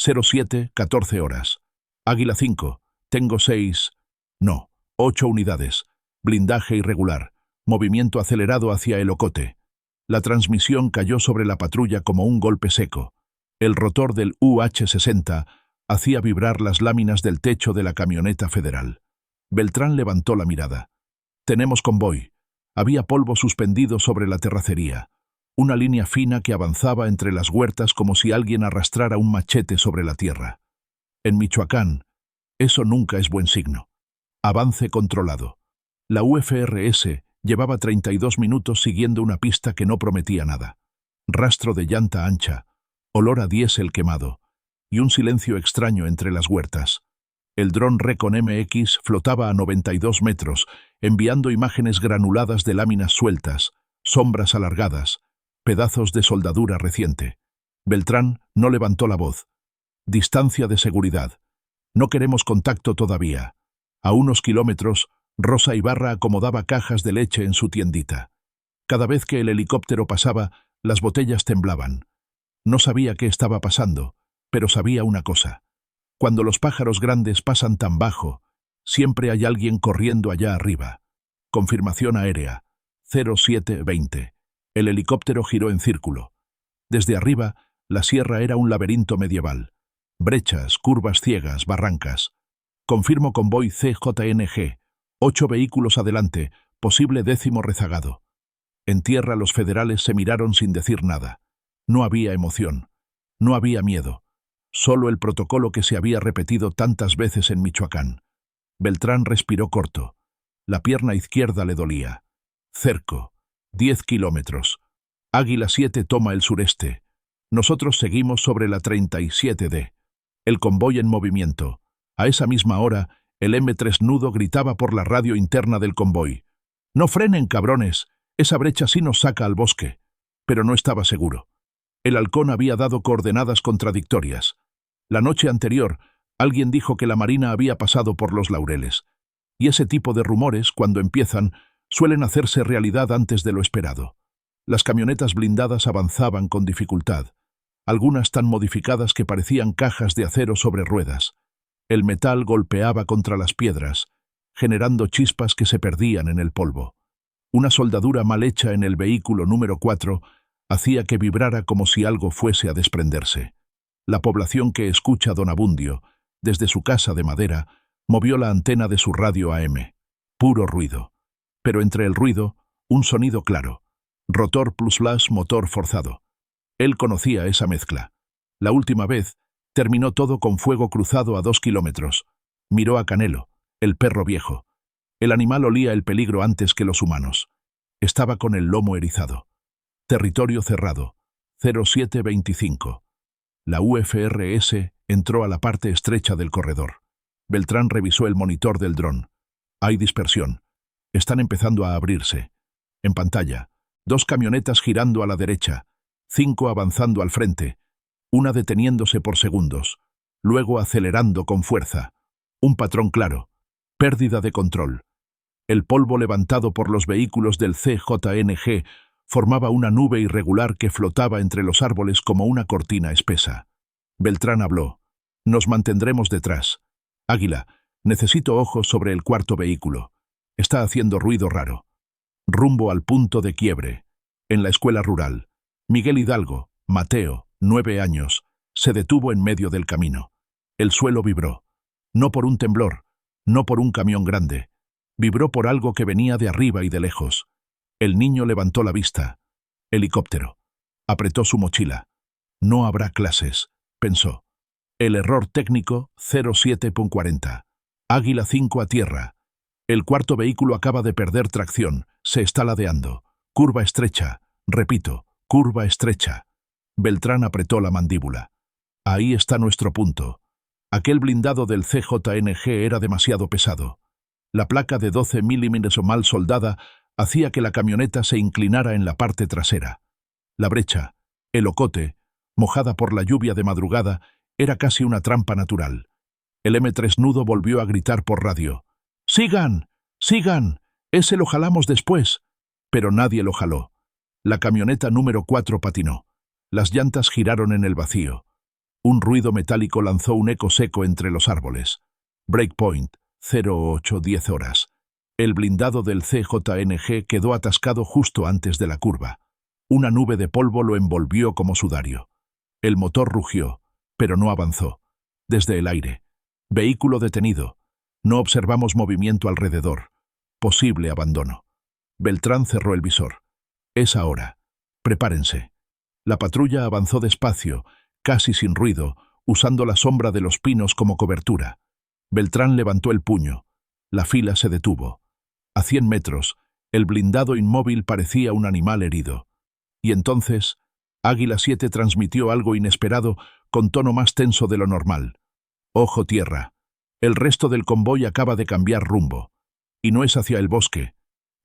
07, 14 horas. Águila 5, tengo 6, no, 8 unidades. Blindaje irregular. Movimiento acelerado hacia el Ocote. La transmisión cayó sobre la patrulla como un golpe seco. El rotor del UH-60 hacía vibrar las láminas del techo de la camioneta federal. Beltrán levantó la mirada. Tenemos convoy. Había polvo suspendido sobre la terracería. Una línea fina que avanzaba entre las huertas como si alguien arrastrara un machete sobre la tierra. En Michoacán, eso nunca es buen signo. Avance controlado. La UFRS llevaba 32 minutos siguiendo una pista que no prometía nada. Rastro de llanta ancha, olor a diésel quemado y un silencio extraño entre las huertas. El dron Recon MX flotaba a 92 metros, enviando imágenes granuladas de láminas sueltas, sombras alargadas, pedazos de soldadura reciente. Beltrán no levantó la voz. Distancia de seguridad. No queremos contacto todavía. A unos kilómetros, Rosa Ibarra acomodaba cajas de leche en su tiendita. Cada vez que el helicóptero pasaba, las botellas temblaban. No sabía qué estaba pasando, pero sabía una cosa. Cuando los pájaros grandes pasan tan bajo, siempre hay alguien corriendo allá arriba. Confirmación aérea. 0720. El helicóptero giró en círculo. Desde arriba, la sierra era un laberinto medieval. Brechas, curvas ciegas, barrancas. Confirmo convoy CJNG. 8 vehículos adelante, posible 10º rezagado. En tierra los federales se miraron sin decir nada. No había emoción. No había miedo. Solo el protocolo que se había repetido tantas veces en Michoacán. Beltrán respiró corto. La pierna izquierda le dolía. Cerco. 10 kilómetros. Águila 7 toma el sureste. Nosotros seguimos sobre la 37D. El convoy en movimiento. A esa misma hora, el M3 Nudo gritaba por la radio interna del convoy. «¡No frenen, cabrones! Esa brecha sí nos saca al bosque». Pero no estaba seguro. El halcón había dado coordenadas contradictorias. La noche anterior, alguien dijo que la Marina había pasado por los Laureles. Y ese tipo de rumores, cuando empiezan, suelen hacerse realidad antes de lo esperado. Las camionetas blindadas avanzaban con dificultad, algunas tan modificadas que parecían cajas de acero sobre ruedas. El metal golpeaba contra las piedras, generando chispas que se perdían en el polvo. Una soldadura mal hecha en el vehículo número 4 hacía que vibrara como si algo fuese a desprenderse. La población que escucha a Don Abundio, desde su casa de madera, movió la antena de su radio AM. Puro ruido. Pero entre el ruido, un sonido claro. Rotor plus flash, motor forzado. Él conocía esa mezcla. La última vez, terminó todo con fuego cruzado a 2 kilómetros. Miró a Canelo, el perro viejo. El animal olía el peligro antes que los humanos. Estaba con el lomo erizado. Territorio cerrado. 0725. La UFRS entró a la parte estrecha del corredor. Beltrán revisó el monitor del dron. Hay dispersión. Están empezando a abrirse. En pantalla, 2 camionetas girando a la derecha, 5 avanzando al frente, una deteniéndose por segundos, luego acelerando con fuerza. Un patrón claro. Pérdida de control. El polvo levantado por los vehículos del CJNG formaba una nube irregular que flotaba entre los árboles como una cortina espesa. Beltrán habló. Nos mantendremos detrás. Águila, necesito ojos sobre el 4.º vehículo. Está haciendo ruido raro. Rumbo al punto de quiebre. En la escuela rural. Miguel Hidalgo, Mateo, 9 años, se detuvo en medio del camino. El suelo vibró. No por un temblor, no por un camión grande. Vibró por algo que venía de arriba y de lejos. El niño levantó la vista. Helicóptero. Apretó su mochila. No habrá clases, pensó. El error técnico 07.40. Águila 5 a tierra. El 4.º vehículo acaba de perder tracción. Se está ladeando. Curva estrecha. Repito, curva estrecha. Beltrán apretó la mandíbula. Ahí está nuestro punto. Aquel blindado del CJNG era demasiado pesado. La placa de 12 milímetros mal soldada hacía que la camioneta se inclinara en la parte trasera. La brecha, el ocote, mojada por la lluvia de madrugada, era casi una trampa natural. El M3 Nudo volvió a gritar por radio. ¡Sigan! ¡Sigan! Ese lo jalamos después. Pero nadie lo jaló. La camioneta número 4 patinó. Las llantas giraron en el vacío. Un ruido metálico lanzó un eco seco entre los árboles. Breakpoint, 08:10 horas. El blindado del CJNG quedó atascado justo antes de la curva. Una nube de polvo lo envolvió como sudario. El motor rugió, pero no avanzó. Desde el aire. Vehículo detenido. No observamos movimiento alrededor. Posible abandono. Beltrán cerró el visor. Es ahora. Prepárense. La patrulla avanzó despacio, casi sin ruido, usando la sombra de los pinos como cobertura. Beltrán levantó el puño. La fila se detuvo. A 100 metros, el blindado inmóvil parecía un animal herido. Y entonces, Águila 7 transmitió algo inesperado con tono más tenso de lo normal. Ojo tierra. El resto del convoy acaba de cambiar rumbo. Y no es hacia el bosque.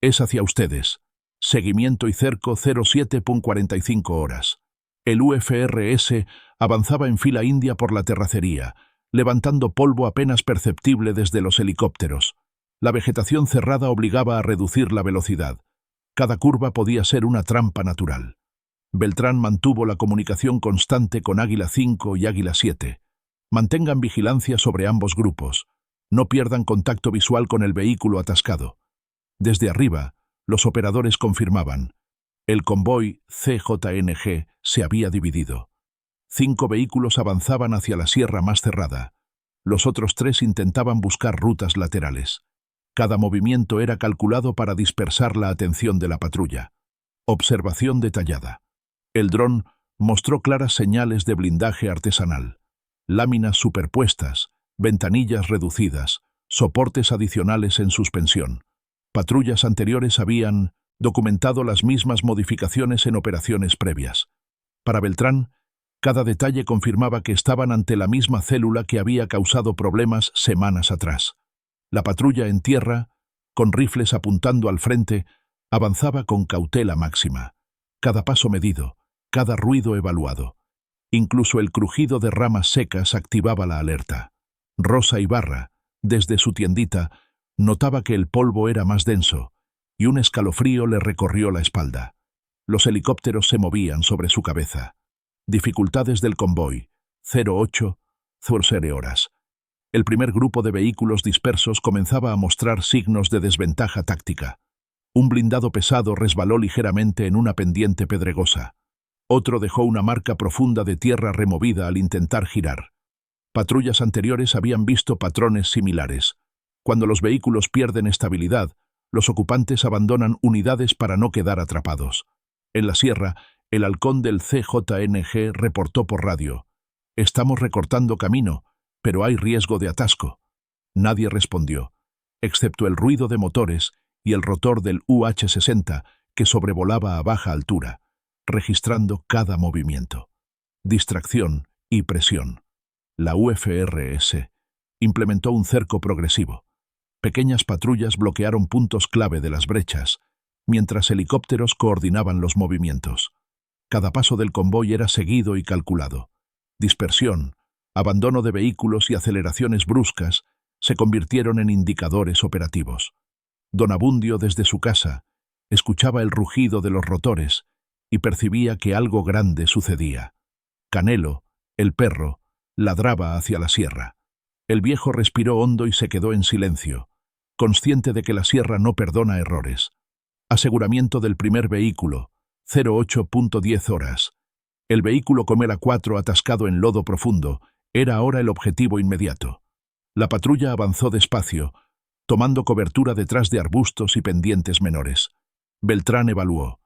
Es hacia ustedes. Seguimiento y cerco 07:45 horas. El UFRS avanzaba en fila india por la terracería, levantando polvo apenas perceptible desde los helicópteros. La vegetación cerrada obligaba a reducir la velocidad. Cada curva podía ser una trampa natural. Beltrán mantuvo la comunicación constante con Águila 5 y Águila 7. Mantengan vigilancia sobre ambos grupos. No pierdan contacto visual con el vehículo atascado. Desde arriba, los operadores confirmaban. El convoy CJNG se había dividido. 5 vehículos avanzaban hacia la sierra más cerrada. Los otros 3 intentaban buscar rutas laterales. Cada movimiento era calculado para dispersar la atención de la patrulla. Observación detallada. El dron mostró claras señales de blindaje artesanal. Láminas superpuestas, ventanillas reducidas, soportes adicionales en suspensión. Patrullas anteriores habían documentado las mismas modificaciones en operaciones previas. Para Beltrán, cada detalle confirmaba que estaban ante la misma célula que había causado problemas semanas atrás. La patrulla en tierra, con rifles apuntando al frente, avanzaba con cautela máxima. Cada paso medido, cada ruido evaluado. Incluso el crujido de ramas secas activaba la alerta. Rosa Ibarra, desde su tiendita, notaba que el polvo era más denso, y un escalofrío le recorrió la espalda. Los helicópteros se movían sobre su cabeza. Dificultades del convoy. 08:00 horas. El primer grupo de vehículos dispersos comenzaba a mostrar signos de desventaja táctica. Un blindado pesado resbaló ligeramente en una pendiente pedregosa. Otro dejó una marca profunda de tierra removida al intentar girar. Patrullas anteriores habían visto patrones similares. Cuando los vehículos pierden estabilidad, los ocupantes abandonan unidades para no quedar atrapados. En la sierra, el halcón del CJNG reportó por radio. Estamos recortando camino, pero hay riesgo de atasco. Nadie respondió, excepto el ruido de motores y el rotor del UH-60 que sobrevolaba a baja altura, registrando cada movimiento. Distracción y presión. La UFRS implementó un cerco progresivo. Pequeñas patrullas bloquearon puntos clave de las brechas, mientras helicópteros coordinaban los movimientos. Cada paso del convoy era seguido y calculado. Dispersión, abandono de vehículos y aceleraciones bruscas se convirtieron en indicadores operativos. Don Abundio, desde su casa, escuchaba el rugido de los rotores y percibía que algo grande sucedía. Canelo, el perro, ladraba hacia la sierra. El viejo respiró hondo y se quedó en silencio, consciente de que la sierra no perdona errores. Aseguramiento del primer vehículo, 08:10 horas. El vehículo Comela 4 atascado en lodo profundo era ahora el objetivo inmediato. La patrulla avanzó despacio, tomando cobertura detrás de arbustos y pendientes menores. Beltrán evaluó.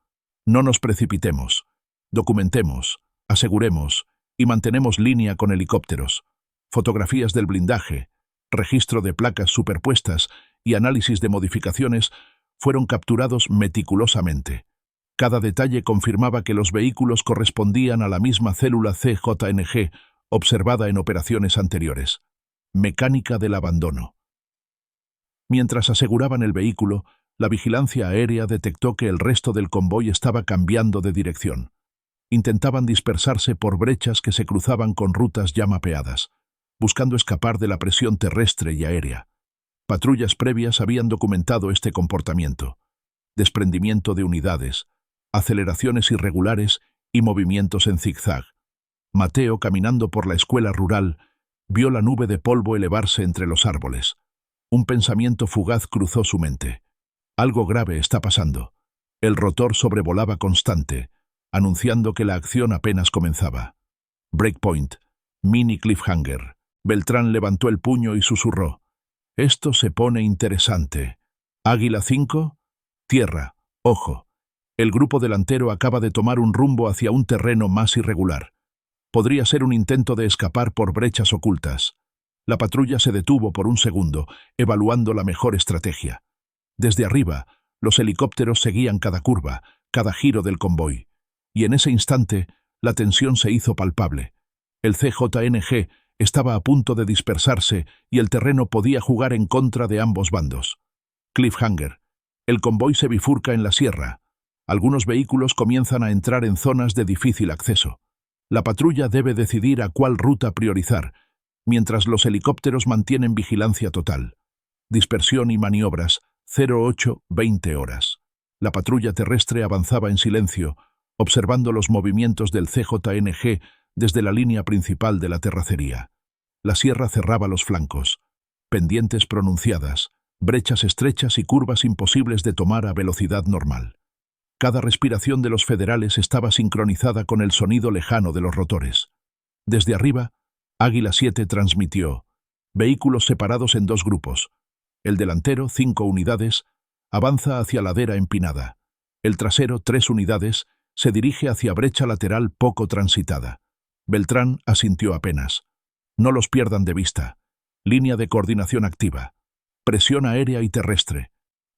No nos precipitemos. Documentemos, aseguremos y mantenemos línea con helicópteros. Fotografías del blindaje, registro de placas superpuestas y análisis de modificaciones fueron capturados meticulosamente. Cada detalle confirmaba que los vehículos correspondían a la misma célula CJNG observada en operaciones anteriores. Mecánica del abandono. Mientras aseguraban el vehículo, la vigilancia aérea detectó que el resto del convoy estaba cambiando de dirección. Intentaban dispersarse por brechas que se cruzaban con rutas ya mapeadas, buscando escapar de la presión terrestre y aérea. Patrullas previas habían documentado este comportamiento. Desprendimiento de unidades, aceleraciones irregulares y movimientos en zigzag. Mateo, caminando por la escuela rural, vio la nube de polvo elevarse entre los árboles. Un pensamiento fugaz cruzó su mente. Algo grave está pasando. El rotor sobrevolaba constante, anunciando que la acción apenas comenzaba. Breakpoint, mini cliffhanger. Beltrán levantó el puño y susurró. Esto se pone interesante. Águila 5, tierra, ojo. El grupo delantero acaba de tomar un rumbo hacia un terreno más irregular. Podría ser un intento de escapar por brechas ocultas. La patrulla se detuvo por un segundo, evaluando la mejor estrategia. Desde arriba, los helicópteros seguían cada curva, cada giro del convoy. Y en ese instante, la tensión se hizo palpable. El CJNG estaba a punto de dispersarse y el terreno podía jugar en contra de ambos bandos. Cliffhanger. El convoy se bifurca en la sierra. Algunos vehículos comienzan a entrar en zonas de difícil acceso. La patrulla debe decidir a cuál ruta priorizar, mientras los helicópteros mantienen vigilancia total. Dispersión y maniobras, 08-20 horas. La patrulla terrestre avanzaba en silencio, observando los movimientos del CJNG desde la línea principal de la terracería. La sierra cerraba los flancos. Pendientes pronunciadas, brechas estrechas y curvas imposibles de tomar a velocidad normal. Cada respiración de los federales estaba sincronizada con el sonido lejano de los rotores. Desde arriba, Águila 7 transmitió. Vehículos separados en dos grupos. El delantero, 5 unidades, avanza hacia ladera empinada. El trasero, 3 unidades, se dirige hacia brecha lateral poco transitada. Beltrán asintió apenas. No los pierdan de vista. Línea de coordinación activa. Presión aérea y terrestre.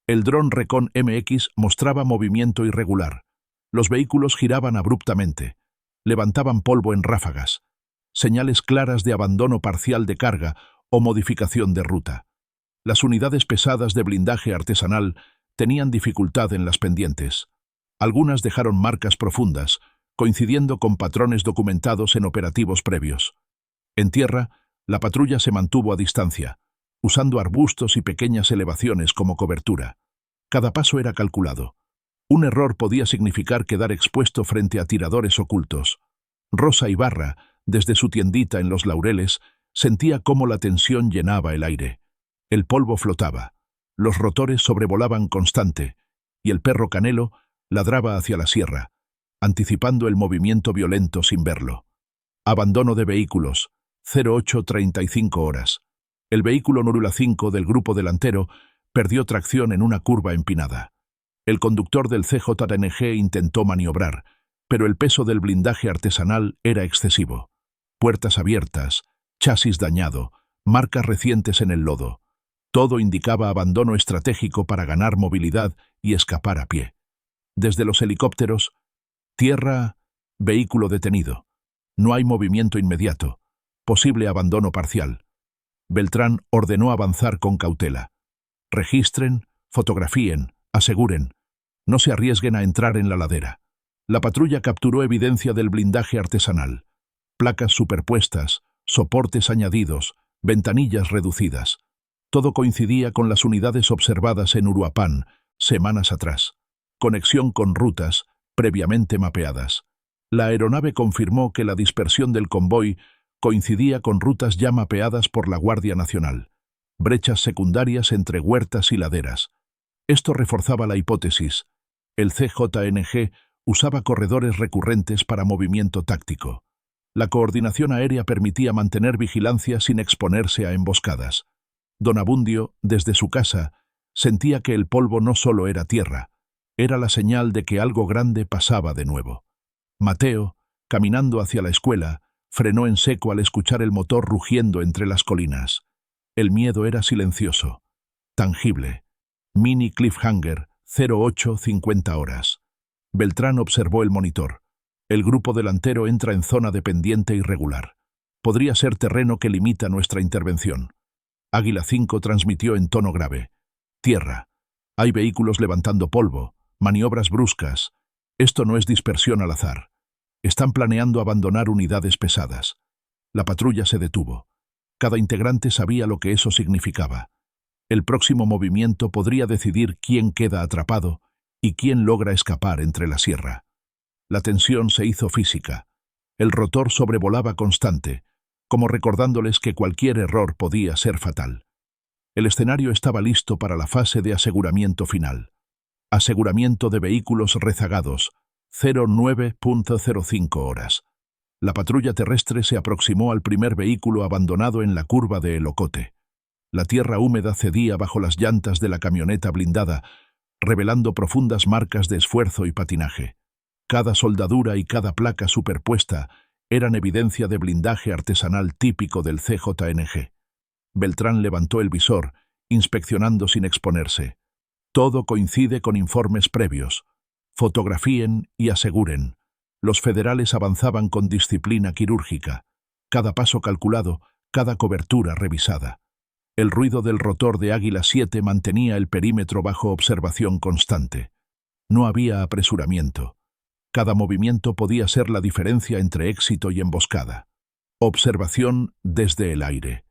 El dron Recon MX mostraba movimiento irregular. Los vehículos giraban abruptamente. Levantaban polvo en ráfagas. Señales claras de abandono parcial de carga o modificación de ruta. Las unidades pesadas de blindaje artesanal tenían dificultad en las pendientes. Algunas dejaron marcas profundas, coincidiendo con patrones documentados en operativos previos. En tierra, la patrulla se mantuvo a distancia, usando arbustos y pequeñas elevaciones como cobertura. Cada paso era calculado. Un error podía significar quedar expuesto frente a tiradores ocultos. Rosa Ibarra, desde su tiendita en Los Laureles, sentía cómo la tensión llenaba el aire. El polvo flotaba, los rotores sobrevolaban constante, y el perro Canelo ladraba hacia la sierra, anticipando el movimiento violento sin verlo. Abandono de vehículos, 08:35 horas. El vehículo Nurula 5 del grupo delantero perdió tracción en una curva empinada. El conductor del CJNG intentó maniobrar, pero el peso del blindaje artesanal era excesivo. Puertas abiertas, chasis dañado, marcas recientes en el lodo. Todo indicaba abandono estratégico para ganar movilidad y escapar a pie. Desde los helicópteros, tierra, vehículo detenido. No hay movimiento inmediato. Posible abandono parcial. Beltrán ordenó avanzar con cautela. Registren, fotografíen, aseguren. No se arriesguen a entrar en la ladera. La patrulla capturó evidencia del blindaje artesanal. Placas superpuestas, soportes añadidos, ventanillas reducidas. Todo coincidía con las unidades observadas en Uruapan, semanas atrás. Conexión con rutas, previamente mapeadas. La aeronave confirmó que la dispersión del convoy coincidía con rutas ya mapeadas por la Guardia Nacional. Brechas secundarias entre huertas y laderas. Esto reforzaba la hipótesis. El CJNG usaba corredores recurrentes para movimiento táctico. La coordinación aérea permitía mantener vigilancia sin exponerse a emboscadas. Don Abundio, desde su casa, sentía que el polvo no solo era tierra, era la señal de que algo grande pasaba de nuevo. Mateo, caminando hacia la escuela, frenó en seco al escuchar el motor rugiendo entre las colinas. El miedo era silencioso, tangible. Mini cliffhanger, 08:50 horas. Beltrán observó el monitor. El grupo delantero entra en zona de pendiente irregular. Podría ser terreno que limita nuestra intervención. Águila 5 transmitió en tono grave. Tierra. Hay vehículos levantando polvo, maniobras bruscas. Esto no es dispersión al azar. Están planeando abandonar unidades pesadas. La patrulla se detuvo. Cada integrante sabía lo que eso significaba. El próximo movimiento podría decidir quién queda atrapado y quién logra escapar entre la sierra. La tensión se hizo física. El rotor sobrevolaba constante, como recordándoles que cualquier error podía ser fatal. El escenario estaba listo para la fase de aseguramiento final. Aseguramiento de vehículos rezagados, 09.05 horas. La patrulla terrestre se aproximó al primer vehículo abandonado en la curva de El Ocote. La tierra húmeda cedía bajo las llantas de la camioneta blindada, revelando profundas marcas de esfuerzo y patinaje. Cada soldadura y cada placa superpuesta eran evidencia de blindaje artesanal típico del CJNG. Beltrán levantó el visor, inspeccionando sin exponerse. Todo coincide con informes previos. Fotografíen y aseguren. Los federales avanzaban con disciplina quirúrgica. Cada paso calculado, cada cobertura revisada. El ruido del rotor de Águila 7 mantenía el perímetro bajo observación constante. No había apresuramiento. Cada movimiento podía ser la diferencia entre éxito y emboscada. Observación desde el aire.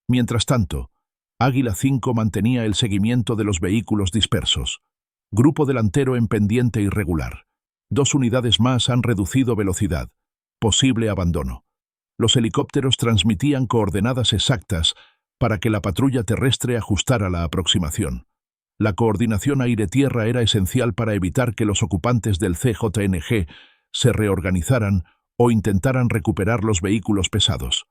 Mientras tanto, Águila 5 mantenía el seguimiento de los vehículos dispersos. Grupo delantero en pendiente irregular. 2 unidades más han reducido velocidad. Posible abandono. Los helicópteros transmitían coordenadas exactas para que la patrulla terrestre ajustara la aproximación. La coordinación aire-tierra era esencial para evitar que los ocupantes del CJNG se reorganizaran o intentaran recuperar los vehículos pesados.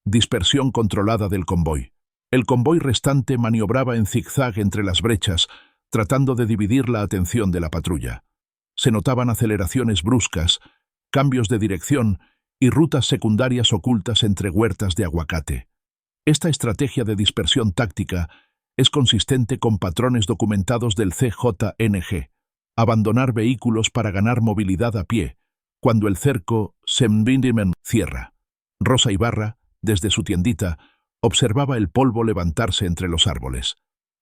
Dispersión controlada del convoy. El convoy restante maniobraba en zigzag entre las brechas, tratando de dividir la atención de la patrulla. Se notaban aceleraciones bruscas, cambios de dirección y rutas secundarias ocultas entre huertas de aguacate. Esta estrategia de dispersión táctica es consistente con patrones documentados del CJNG. Abandonar vehículos para ganar movilidad a pie, cuando el cerco Semvindimen cierra. Rosa Ibarra, desde su tiendita, observaba el polvo levantarse entre los árboles.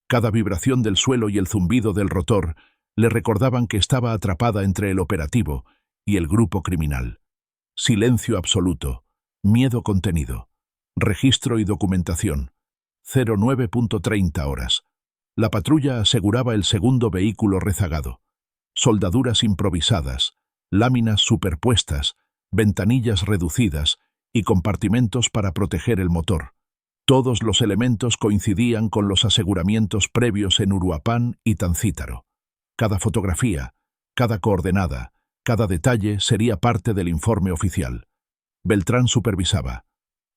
Cada vibración del suelo y el zumbido del rotor le recordaban que estaba atrapada entre el operativo y el grupo criminal. Silencio absoluto, miedo contenido. Registro y documentación. 09.30 horas. La patrulla aseguraba el segundo vehículo rezagado. Soldaduras improvisadas, láminas superpuestas, ventanillas reducidas y compartimentos para proteger el motor. Todos los elementos coincidían con los aseguramientos previos en Uruapan y Tancítaro. Cada fotografía, cada coordenada, cada detalle sería parte del informe oficial. Beltrán supervisaba.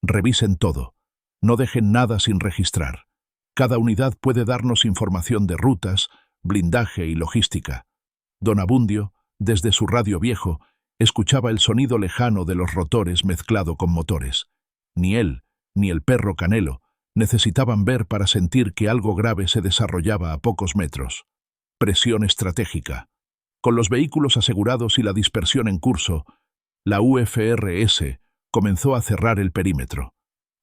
Revisen todo. No dejen nada sin registrar. Cada unidad puede darnos información de rutas, blindaje y logística. Don Abundio, desde su radio viejo, escuchaba el sonido lejano de los rotores mezclado con motores. Ni él, ni el perro Canelo, necesitaban ver para sentir que algo grave se desarrollaba a pocos metros. Presión estratégica. Con los vehículos asegurados y la dispersión en curso, la UFRS comenzó a cerrar el perímetro,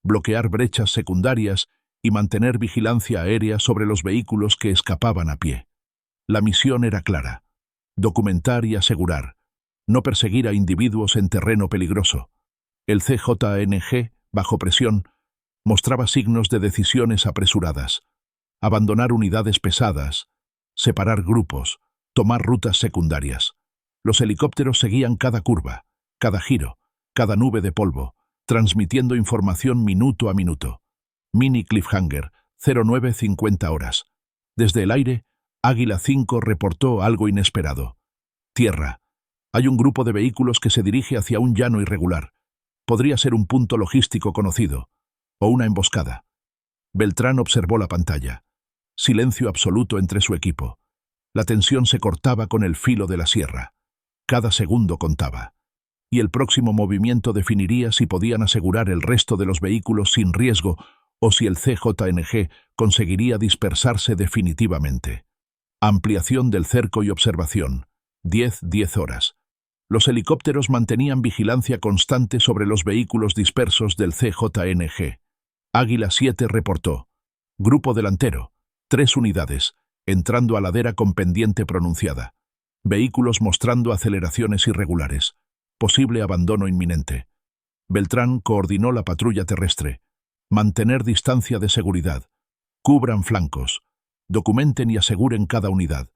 bloquear brechas secundarias y mantener vigilancia aérea sobre los vehículos que escapaban a pie. La misión era clara: documentar y asegurar, no perseguir a individuos en terreno peligroso. El CJNG, bajo presión, mostraba signos de decisiones apresuradas: abandonar unidades pesadas, separar grupos, tomar rutas secundarias. Los helicópteros seguían cada curva, cada giro, cada nube de polvo, transmitiendo información minuto a minuto. Mini cliffhanger, 09:50 horas. Desde el aire, Águila 5 reportó algo inesperado. Tierra. Hay un grupo de vehículos que se dirige hacia un llano irregular. Podría ser un punto logístico conocido, o una emboscada. Beltrán observó la pantalla. Silencio absoluto entre su equipo. La tensión se cortaba con el filo de la sierra. Cada segundo contaba. Y el próximo movimiento definiría si podían asegurar el resto de los vehículos sin riesgo o si el CJNG conseguiría dispersarse definitivamente. Ampliación del cerco y observación. 10 horas. Los helicópteros mantenían vigilancia constante sobre los vehículos dispersos del CJNG. Águila 7 reportó. Grupo delantero. 3 unidades, entrando a ladera con pendiente pronunciada. Vehículos mostrando aceleraciones irregulares. Posible abandono inminente. Beltrán coordinó la patrulla terrestre. Mantener distancia de seguridad. Cubran flancos. Documenten y aseguren cada unidad.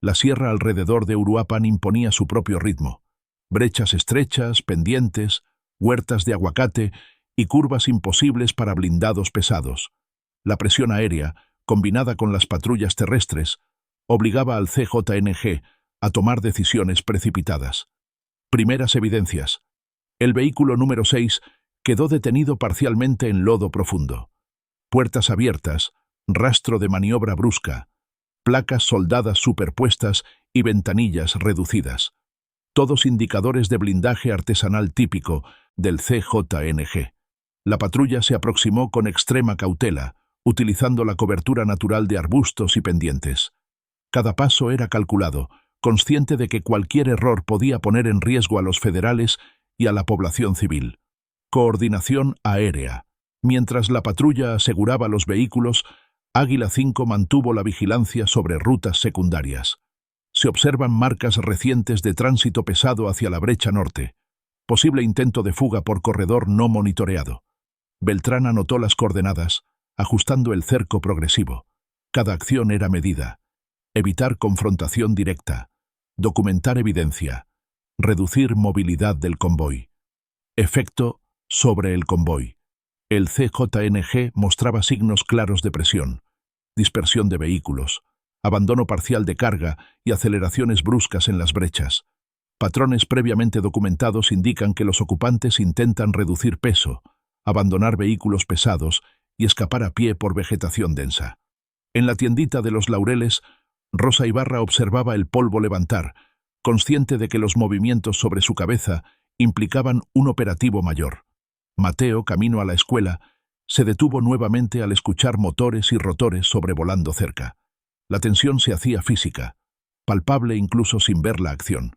La sierra alrededor de Uruapan imponía su propio ritmo. Brechas estrechas, pendientes, huertas de aguacate y curvas imposibles para blindados pesados. La presión aérea, combinada con las patrullas terrestres, obligaba al CJNG a tomar decisiones precipitadas. Primeras evidencias. El vehículo número 6 quedó detenido parcialmente en lodo profundo. Puertas abiertas, rastro de maniobra brusca, placas soldadas superpuestas y ventanillas reducidas. Todos indicadores de blindaje artesanal típico del CJNG. La patrulla se aproximó con extrema cautela, utilizando la cobertura natural de arbustos y pendientes. Cada paso era calculado, consciente de que cualquier error podía poner en riesgo a los federales y a la población civil. Coordinación aérea. Mientras la patrulla aseguraba los vehículos, Águila 5 mantuvo la vigilancia sobre rutas secundarias. Se observan marcas recientes de tránsito pesado hacia la brecha norte. Posible intento de fuga por corredor no monitoreado. Beltrán anotó las coordenadas, ajustando el cerco progresivo. Cada acción era medida. Evitar confrontación directa. Documentar evidencia. Reducir movilidad del convoy. Efecto sobre el convoy. El CJNG mostraba signos claros de presión, dispersión de vehículos, abandono parcial de carga y aceleraciones bruscas en las brechas. Patrones previamente documentados indican que los ocupantes intentan reducir peso, abandonar vehículos pesados y escapar a pie por vegetación densa. En la tiendita de los Laureles, Rosa Ibarra observaba el polvo levantar, consciente de que los movimientos sobre su cabeza implicaban un operativo mayor. Mateo, camino a la escuela, se detuvo nuevamente al escuchar motores y rotores sobrevolando cerca. La tensión se hacía física, palpable incluso sin ver la acción.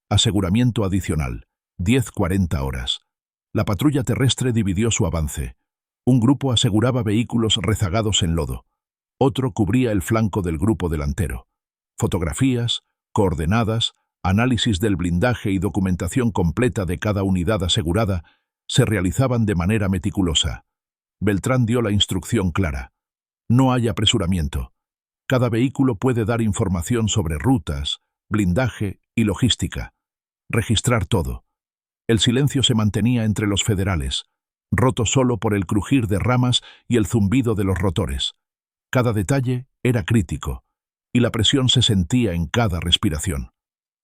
Aseguramiento adicional, 10:40 horas. La patrulla terrestre dividió su avance. Un grupo aseguraba vehículos rezagados en lodo. Otro cubría el flanco del grupo delantero. Fotografías, coordenadas, análisis del blindaje y documentación completa de cada unidad asegurada se realizaban de manera meticulosa. Beltrán dio la instrucción clara. No hay apresuramiento. Cada vehículo puede dar información sobre rutas, blindaje y logística. Registrar todo. El silencio se mantenía entre los federales, roto solo por el crujir de ramas y el zumbido de los rotores. Cada detalle era crítico, y la presión se sentía en cada respiración.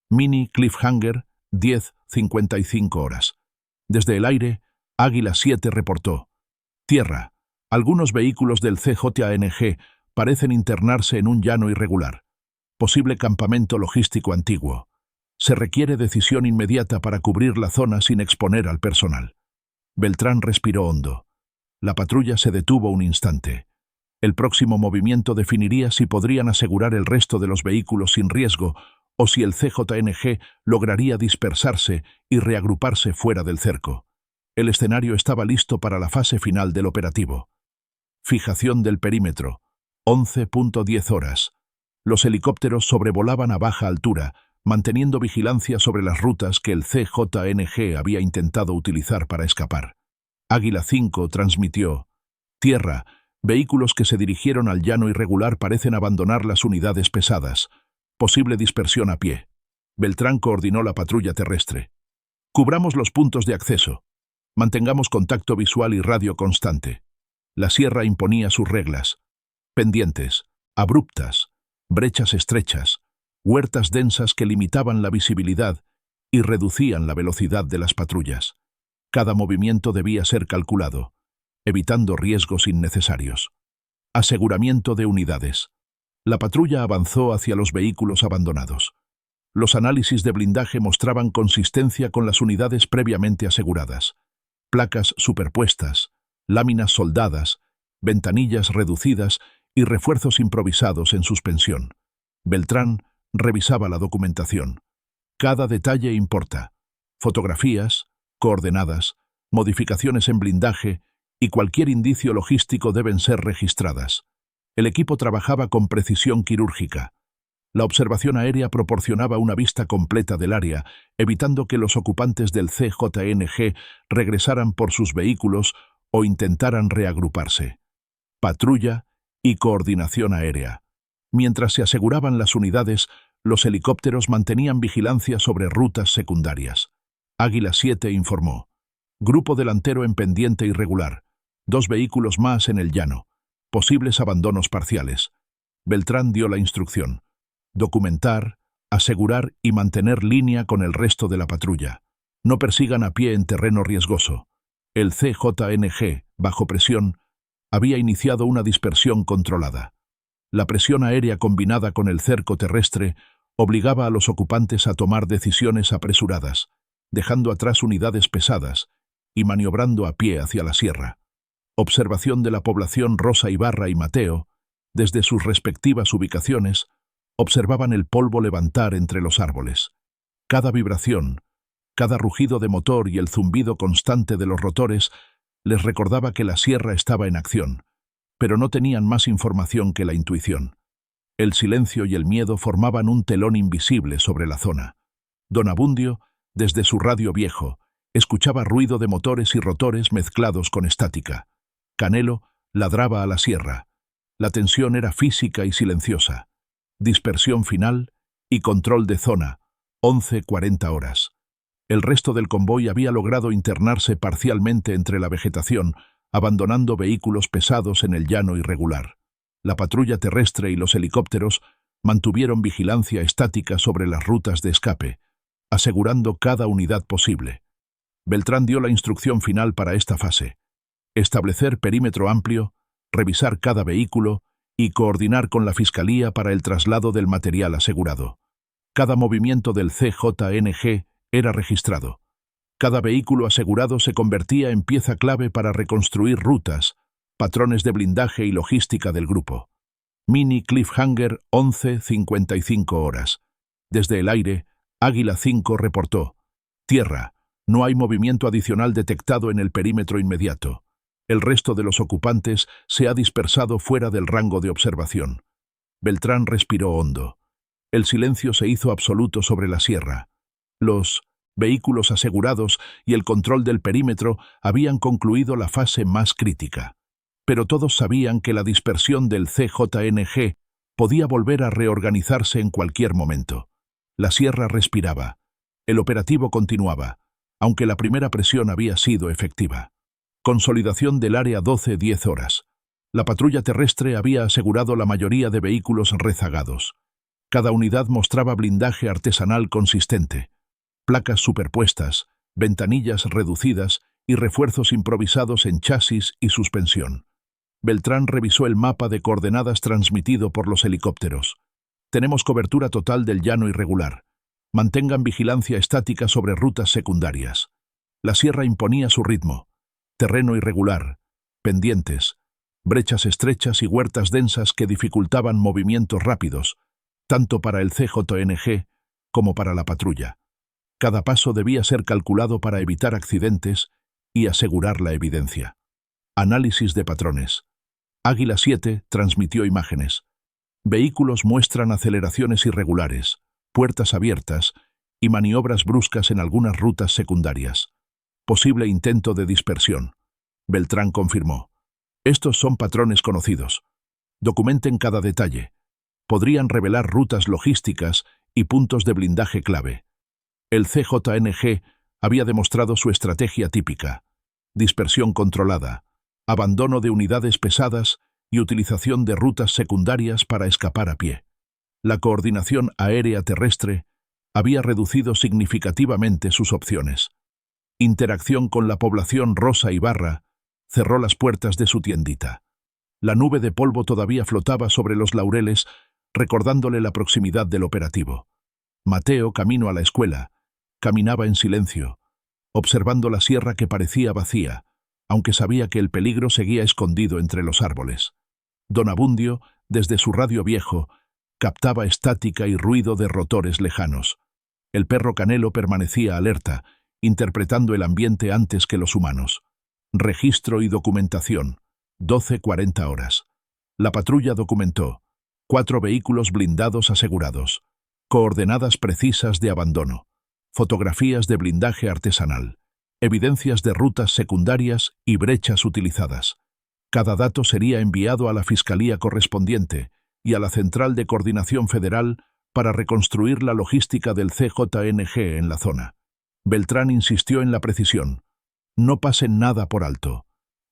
Mini Cliffhanger, 10:55 horas. Desde el aire, Águila 7 reportó. Tierra. Algunos vehículos del CJNG parecen internarse en un llano irregular. Posible campamento logístico antiguo. Se requiere decisión inmediata para cubrir la zona sin exponer al personal. Beltrán respiró hondo. La patrulla se detuvo un instante. El próximo movimiento definiría si podrían asegurar el resto de los vehículos sin riesgo o si el CJNG lograría dispersarse y reagruparse fuera del cerco. El escenario estaba listo para la fase final del operativo. Fijación del perímetro. 11:10 horas. Los helicópteros sobrevolaban a baja altura, manteniendo vigilancia sobre las rutas que el CJNG había intentado utilizar para escapar. Águila 5 transmitió. Tierra. Vehículos que se dirigieron al llano irregular parecen abandonar las unidades pesadas. Posible dispersión a pie. Beltrán coordinó la patrulla terrestre. Cubramos los puntos de acceso. Mantengamos contacto visual y radio constante. La sierra imponía sus reglas. Pendientes, abruptas, brechas estrechas, huertas densas que limitaban la visibilidad y reducían la velocidad de las patrullas. Cada movimiento debía ser calculado, evitando riesgos innecesarios. Aseguramiento de unidades. La patrulla avanzó hacia los vehículos abandonados. Los análisis de blindaje mostraban consistencia con las unidades previamente aseguradas. Placas superpuestas, láminas soldadas, ventanillas reducidas y refuerzos improvisados en suspensión. Beltrán revisaba la documentación. Cada detalle importa. Fotografías, coordenadas, modificaciones en blindaje y cualquier indicio logístico deben ser registradas. El equipo trabajaba con precisión quirúrgica. La observación aérea proporcionaba una vista completa del área, evitando que los ocupantes del CJNG regresaran por sus vehículos o intentaran reagruparse. Patrulla y coordinación aérea. Mientras se aseguraban las unidades, los helicópteros mantenían vigilancia sobre rutas secundarias. Águila 7 informó. Grupo delantero en pendiente irregular. 2 vehículos más en el llano. Posibles abandonos parciales. Beltrán dio la instrucción. Documentar, asegurar y mantener línea con el resto de la patrulla. No persigan a pie en terreno riesgoso. El CJNG, bajo presión, había iniciado una dispersión controlada. La presión aérea combinada con el cerco terrestre obligaba a los ocupantes a tomar decisiones apresuradas, dejando atrás unidades pesadas y maniobrando a pie hacia la sierra. Observación de la población. Rosa Ibarra y Mateo, desde sus respectivas ubicaciones, observaban el polvo levantar entre los árboles. Cada vibración, cada rugido de motor y el zumbido constante de los rotores les recordaba que la sierra estaba en acción, pero no tenían más información que la intuición. El silencio y el miedo formaban un telón invisible sobre la zona. Don Abundio, desde su radio viejo, escuchaba ruido de motores y rotores mezclados con estática. Canelo ladraba a la sierra. La tensión era física y silenciosa. Dispersión final y control de zona, 11:40 horas. El resto del convoy había logrado internarse parcialmente entre la vegetación, abandonando vehículos pesados en el llano irregular. La patrulla terrestre y los helicópteros mantuvieron vigilancia estática sobre las rutas de escape, asegurando cada unidad posible. Beltrán dio la instrucción final para esta fase: establecer perímetro amplio, revisar cada vehículo y coordinar con la Fiscalía para el traslado del material asegurado. Cada movimiento del CJNG era registrado. Cada vehículo asegurado se convertía en pieza clave para reconstruir rutas, patrones de blindaje y logística del grupo. Mini Cliffhanger, 11:55 horas. Desde el aire, Águila 5 reportó: tierra, no hay movimiento adicional detectado en el perímetro inmediato. El resto de los ocupantes se ha dispersado fuera del rango de observación. Beltrán respiró hondo. El silencio se hizo absoluto sobre la sierra. Los vehículos asegurados y el control del perímetro habían concluido la fase más crítica. Pero todos sabían que la dispersión del CJNG podía volver a reorganizarse en cualquier momento. La sierra respiraba. El operativo continuaba, aunque la primera presión había sido efectiva. Consolidación del área 12:10 horas. La patrulla terrestre había asegurado la mayoría de vehículos rezagados. Cada unidad mostraba blindaje artesanal consistente, placas superpuestas, ventanillas reducidas y refuerzos improvisados en chasis y suspensión. Beltrán revisó el mapa de coordenadas transmitido por los helicópteros. Tenemos cobertura total del llano irregular. Mantengan vigilancia estática sobre rutas secundarias. La sierra imponía su ritmo. Terreno irregular, pendientes, brechas estrechas y huertas densas que dificultaban movimientos rápidos, tanto para el CJNG como para la patrulla. Cada paso debía ser calculado para evitar accidentes y asegurar la evidencia. Análisis de patrones. Águila 7 transmitió imágenes. Vehículos muestran aceleraciones irregulares, puertas abiertas y maniobras bruscas en algunas rutas secundarias. Posible intento de dispersión. Beltrán confirmó: estos son patrones conocidos. Documenten cada detalle. Podrían revelar rutas logísticas y puntos de blindaje clave. El CJNG había demostrado su estrategia típica: dispersión controlada, abandono de unidades pesadas y utilización de rutas secundarias para escapar a pie. La coordinación aérea-terrestre había reducido significativamente sus opciones. Interacción con la población. Rosa Ibarra cerró las puertas de su tiendita. La nube de polvo todavía flotaba sobre los laureles, recordándole la proximidad del operativo. Mateo, camino a la escuela, caminaba en silencio, observando la sierra que parecía vacía, aunque sabía que el peligro seguía escondido entre los árboles. Don Abundio, desde su radio viejo, captaba estática y ruido de rotores lejanos. El perro Canelo permanecía alerta, interpretando el ambiente antes que los humanos. Registro y documentación. 12:40 horas. La patrulla documentó: 4 vehículos blindados asegurados. Coordenadas precisas de abandono. Fotografías de blindaje artesanal. Evidencias de rutas secundarias y brechas utilizadas. Cada dato sería enviado a la Fiscalía correspondiente y a la Central de Coordinación Federal para reconstruir la logística del CJNG en la zona. Beltrán insistió en la precisión. No pasen nada por alto.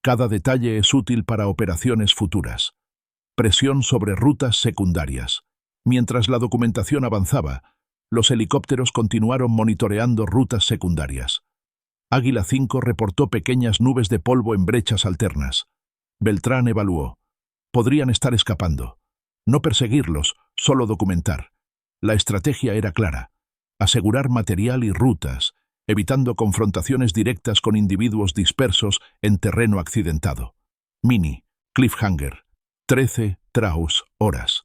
Cada detalle es útil para operaciones futuras. Presión sobre rutas secundarias. Mientras la documentación avanzaba, los helicópteros continuaron monitoreando rutas secundarias. Águila 5 reportó pequeñas nubes de polvo en brechas alternas. Beltrán evaluó. Podrían estar escapando. No perseguirlos, solo documentar. La estrategia era clara. Asegurar material y rutas, evitando confrontaciones directas con individuos dispersos en terreno accidentado. Mini, Cliffhanger, 13 Traus horas.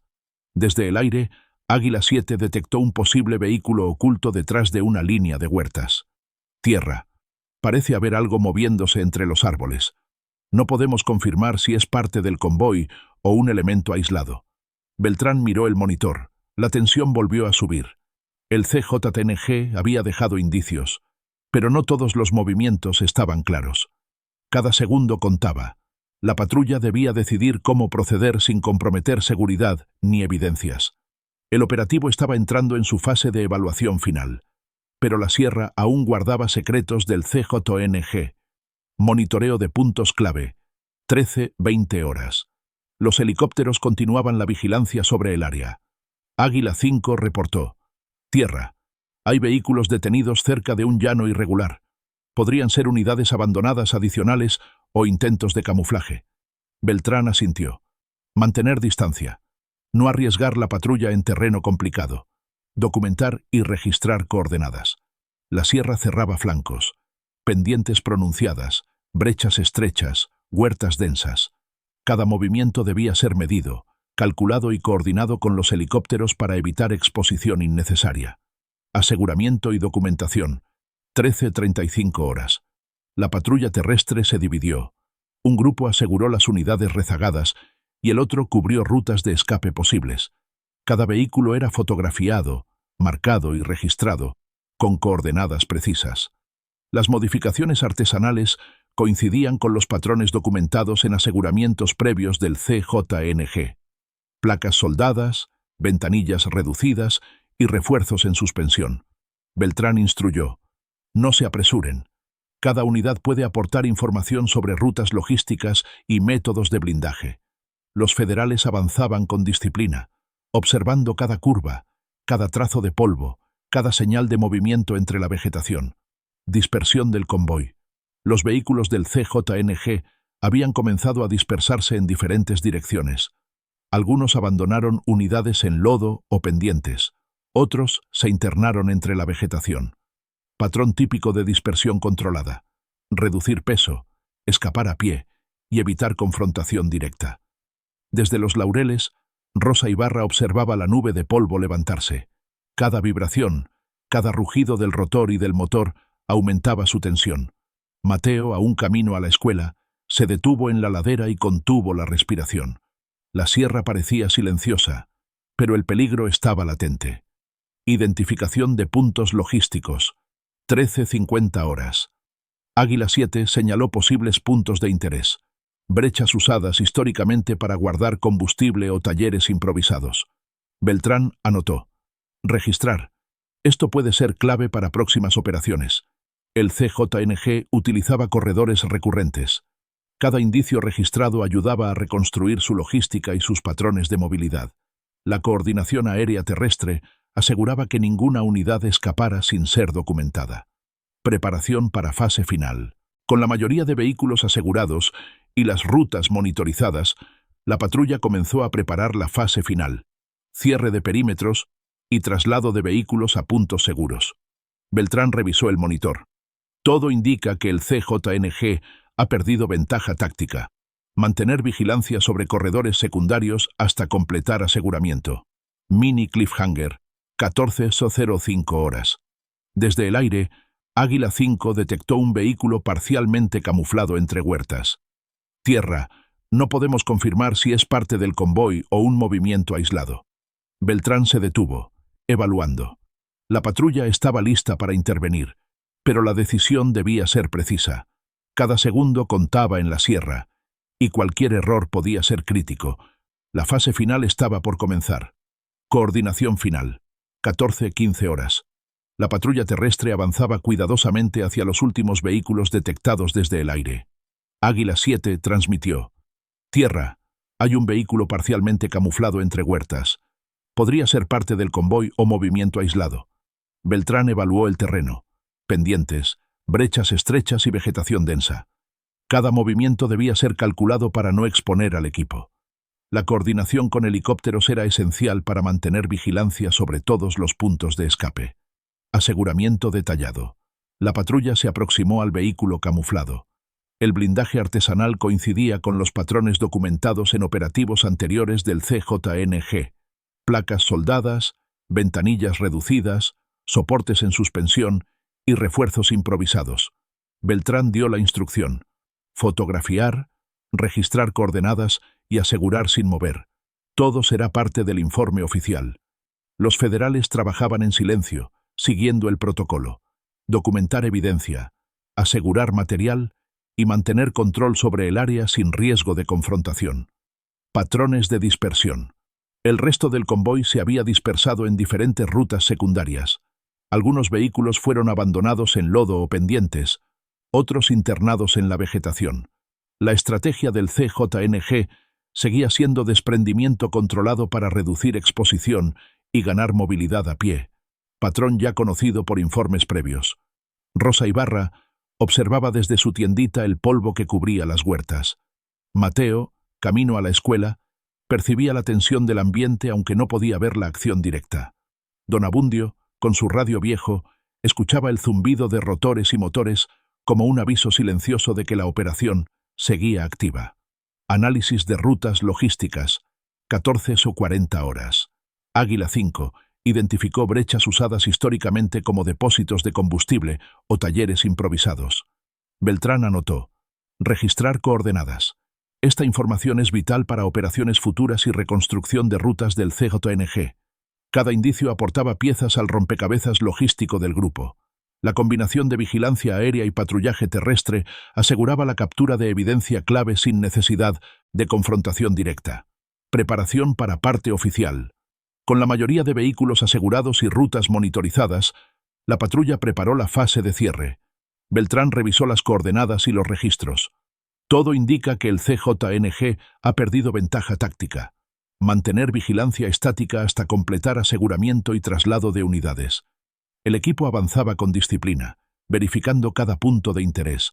Desde el aire, Águila 7 detectó un posible vehículo oculto detrás de una línea de huertas. Tierra. Parece haber algo moviéndose entre los árboles. No podemos confirmar si es parte del convoy o un elemento aislado. Beltrán miró el monitor. La tensión volvió a subir. El CJTNG había dejado indicios, pero no todos los movimientos estaban claros. Cada segundo contaba. La patrulla debía decidir cómo proceder sin comprometer seguridad ni evidencias. El operativo estaba entrando en su fase de evaluación final, pero la sierra aún guardaba secretos del CJTNG. Monitoreo de puntos clave. 13-20 horas. Los helicópteros continuaban la vigilancia sobre el área. Águila 5 reportó. Tierra. Hay vehículos detenidos cerca de un llano irregular. Podrían ser unidades abandonadas adicionales o intentos de camuflaje. Beltrán asintió. Mantener distancia. No arriesgar la patrulla en terreno complicado. Documentar y registrar coordenadas. La sierra cerraba flancos. Pendientes pronunciadas, brechas estrechas, huertas densas. Cada movimiento debía ser medido, calculado y coordinado con los helicópteros para evitar exposición innecesaria. Aseguramiento y documentación. 13:35 horas. La patrulla terrestre se dividió. Un grupo aseguró las unidades rezagadas y el otro cubrió rutas de escape posibles. Cada vehículo era fotografiado, marcado y registrado, con coordenadas precisas. Las modificaciones artesanales coincidían con los patrones documentados en aseguramientos previos del CJNG. Placas soldadas, ventanillas reducidas y refuerzos en suspensión. Beltrán instruyó. No se apresuren. Cada unidad puede aportar información sobre rutas logísticas y métodos de blindaje. Los federales avanzaban con disciplina, observando cada curva, cada trazo de polvo, cada señal de movimiento entre la vegetación. Dispersión del convoy. Los vehículos del CJNG habían comenzado a dispersarse en diferentes direcciones. Algunos abandonaron unidades en lodo o pendientes, otros se internaron entre la vegetación. Patrón típico de dispersión controlada. Reducir peso, escapar a pie y evitar confrontación directa. Desde los laureles, Rosa Ibarra observaba la nube de polvo levantarse. Cada vibración, cada rugido del rotor y del motor aumentaba su tensión. Mateo, a un camino a la escuela, se detuvo en la ladera y contuvo la respiración. La sierra parecía silenciosa, pero el peligro estaba latente. Identificación de puntos logísticos. 13:50 horas. Águila 7 señaló posibles puntos de interés. Brechas usadas históricamente para guardar combustible o talleres improvisados. Beltrán anotó. Registrar. Esto puede ser clave para próximas operaciones. El CJNG utilizaba corredores recurrentes. Cada indicio registrado ayudaba a reconstruir su logística y sus patrones de movilidad. La coordinación aérea terrestre aseguraba que ninguna unidad escapara sin ser documentada. Preparación para fase final. Con la mayoría de vehículos asegurados y las rutas monitorizadas, la patrulla comenzó a preparar la fase final. Cierre de perímetros y traslado de vehículos a puntos seguros. Beltrán revisó el monitor. Todo indica que el CJNG ha perdido ventaja táctica. Mantener vigilancia sobre corredores secundarios hasta completar aseguramiento. Mini Cliffhanger, 14:05 horas. Desde el aire, Águila 5 detectó un vehículo parcialmente camuflado entre huertas. Tierra, no podemos confirmar si es parte del convoy o un movimiento aislado. Beltrán se detuvo, evaluando. La patrulla estaba lista para intervenir, pero la decisión debía ser precisa. Cada segundo contaba en la sierra, y cualquier error podía ser crítico. La fase final estaba por comenzar. Coordinación final. 14:15 horas. La patrulla terrestre avanzaba cuidadosamente hacia los últimos vehículos detectados desde el aire. Águila 7 transmitió: Tierra, hay un vehículo parcialmente camuflado entre huertas. Podría ser parte del convoy o movimiento aislado. Beltrán evaluó el terreno: pendientes, brechas estrechas y vegetación densa. Cada movimiento debía ser calculado para no exponer al equipo. La coordinación con helicópteros era esencial para mantener vigilancia sobre todos los puntos de escape. Aseguramiento detallado. La patrulla se aproximó al vehículo camuflado. El blindaje artesanal coincidía con los patrones documentados en operativos anteriores del CJNG. Placas soldadas, ventanillas reducidas, soportes en suspensión y refuerzos improvisados. Beltrán dio la instrucción: fotografiar, registrar coordenadas y asegurar sin mover. Todo será parte del informe oficial. Los federales trabajaban en silencio, siguiendo el protocolo: documentar evidencia, asegurar material y mantener control sobre el área sin riesgo de confrontación. Patrones de dispersión. El resto del convoy se había dispersado en diferentes rutas secundarias. Algunos vehículos fueron abandonados en lodo o pendientes, otros internados en la vegetación. La estrategia del CJNG seguía siendo desprendimiento controlado para reducir exposición y ganar movilidad a pie, patrón ya conocido por informes previos. Rosa Ibarra observaba desde su tiendita el polvo que cubría las huertas. Mateo, camino a la escuela, percibía la tensión del ambiente aunque no podía ver la acción directa. Don Abundio, con su radio viejo, escuchaba el zumbido de rotores y motores como un aviso silencioso de que la operación seguía activa. Análisis de rutas logísticas, 14 o 40 horas. Águila 5 identificó brechas usadas históricamente como depósitos de combustible o talleres improvisados. Beltrán anotó: registrar coordenadas. Esta información es vital para operaciones futuras y reconstrucción de rutas del CJNG. Cada indicio aportaba piezas al rompecabezas logístico del grupo. La combinación de vigilancia aérea y patrullaje terrestre aseguraba la captura de evidencia clave sin necesidad de confrontación directa. Preparación para parte oficial. Con la mayoría de vehículos asegurados y rutas monitorizadas, la patrulla preparó la fase de cierre. Beltrán revisó las coordenadas y los registros. Todo indica que el CJNG ha perdido ventaja táctica. Mantener vigilancia estática hasta completar aseguramiento y traslado de unidades. El equipo avanzaba con disciplina, verificando cada punto de interés,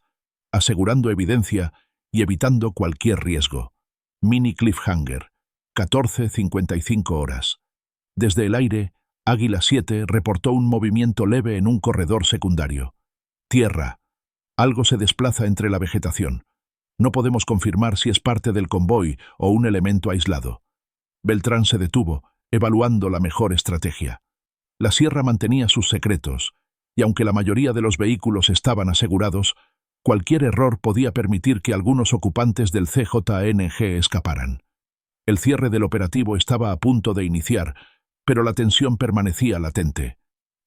asegurando evidencia y evitando cualquier riesgo. Mini cliffhanger, 14:55 horas. Desde el aire, Águila 7 reportó un movimiento leve en un corredor secundario. Tierra. Algo se desplaza entre la vegetación. No podemos confirmar si es parte del convoy o un elemento aislado. Beltrán se detuvo, evaluando la mejor estrategia. La sierra mantenía sus secretos, y aunque la mayoría de los vehículos estaban asegurados, cualquier error podía permitir que algunos ocupantes del CJNG escaparan. El cierre del operativo estaba a punto de iniciar, pero la tensión permanecía latente.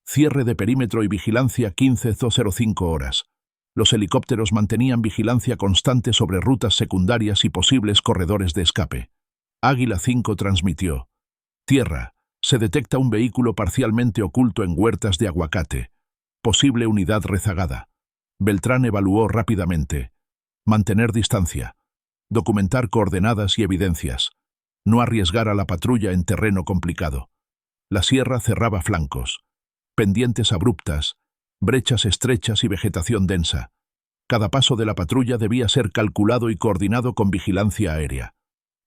Cierre de perímetro y vigilancia 15:05 horas. Los helicópteros mantenían vigilancia constante sobre rutas secundarias y posibles corredores de escape. Águila 5 transmitió: Tierra, se detecta un vehículo parcialmente oculto en huertas de aguacate. Posible unidad rezagada. Beltrán evaluó rápidamente: mantener distancia. Documentar coordenadas y evidencias. No arriesgar a la patrulla en terreno complicado. La sierra cerraba flancos. Pendientes abruptas, brechas estrechas y vegetación densa. Cada paso de la patrulla debía ser calculado y coordinado con vigilancia aérea.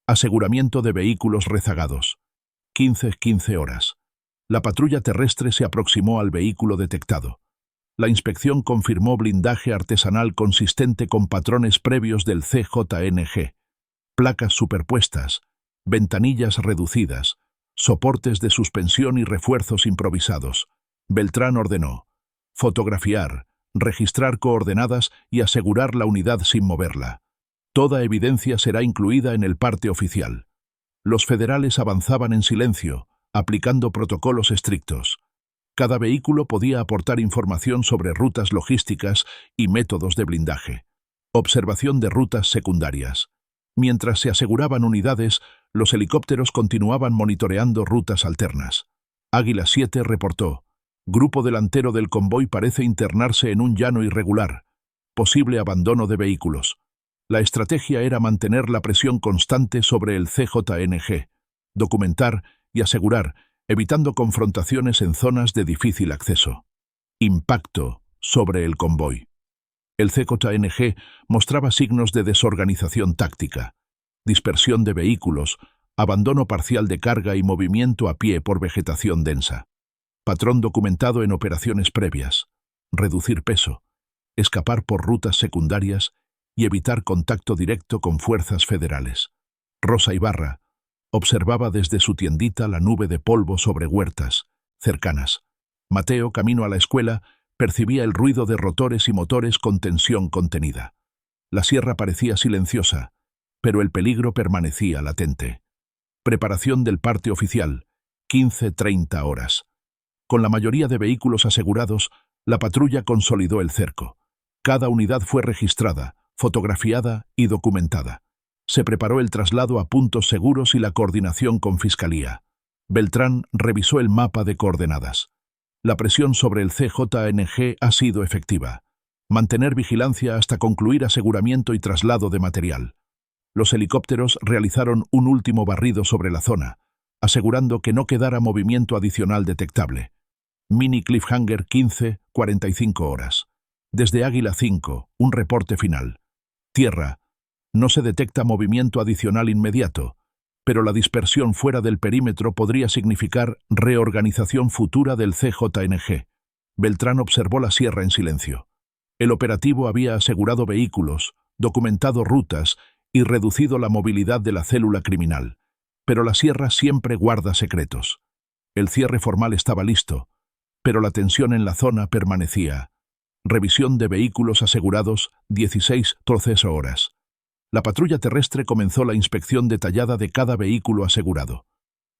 Aseguramiento de vehículos rezagados. 15:15 horas. La patrulla terrestre se aproximó al vehículo detectado. La inspección confirmó blindaje artesanal consistente con patrones previos del CJNG. Placas superpuestas, ventanillas reducidas, soportes de suspensión y refuerzos improvisados. Beltrán ordenó: fotografiar, registrar coordenadas y asegurar la unidad sin moverla. Toda evidencia será incluida en el parte oficial. Los federales avanzaban en silencio, aplicando protocolos estrictos. Cada vehículo podía aportar información sobre rutas logísticas y métodos de blindaje. Observación de rutas secundarias. Mientras se aseguraban unidades, los helicópteros continuaban monitoreando rutas alternas. Águila 7 reportó: Grupo delantero del convoy parece internarse en un llano irregular. Posible abandono de vehículos. La estrategia era mantener la presión constante sobre el CJNG, documentar y asegurar, evitando confrontaciones en zonas de difícil acceso. Impacto sobre el convoy. El CJNG mostraba signos de desorganización táctica, dispersión de vehículos, abandono parcial de carga y movimiento a pie por vegetación densa. Patrón documentado en operaciones previas. Reducir peso, escapar por rutas secundarias y evitar contacto directo con fuerzas federales. Rosa Ibarra observaba desde su tiendita la nube de polvo sobre huertas cercanas. Mateo, camino a la escuela, percibía el ruido de rotores y motores con tensión contenida. La sierra parecía silenciosa, pero el peligro permanecía latente. Preparación del parte oficial, 15:30 horas. Con la mayoría de vehículos asegurados, la patrulla consolidó el cerco. Cada unidad fue registrada, fotografiada y documentada. Se preparó el traslado a puntos seguros y la coordinación con Fiscalía. Beltrán revisó el mapa de coordenadas. La presión sobre el CJNG ha sido efectiva. Mantener vigilancia hasta concluir aseguramiento y traslado de material. Los helicópteros realizaron un último barrido sobre la zona, asegurando que no quedara movimiento adicional detectable. Mini Cliffhanger 15:45 horas. Desde Águila 5, un reporte final. Tierra. No se detecta movimiento adicional inmediato, pero la dispersión fuera del perímetro podría significar reorganización futura del CJNG. Beltrán observó la sierra en silencio. El operativo había asegurado vehículos, documentado rutas y reducido la movilidad de la célula criminal. Pero la sierra siempre guarda secretos. El cierre formal estaba listo, pero la tensión en la zona permanecía. Revisión de vehículos asegurados, 16:13 horas. La patrulla terrestre comenzó la inspección detallada de cada vehículo asegurado.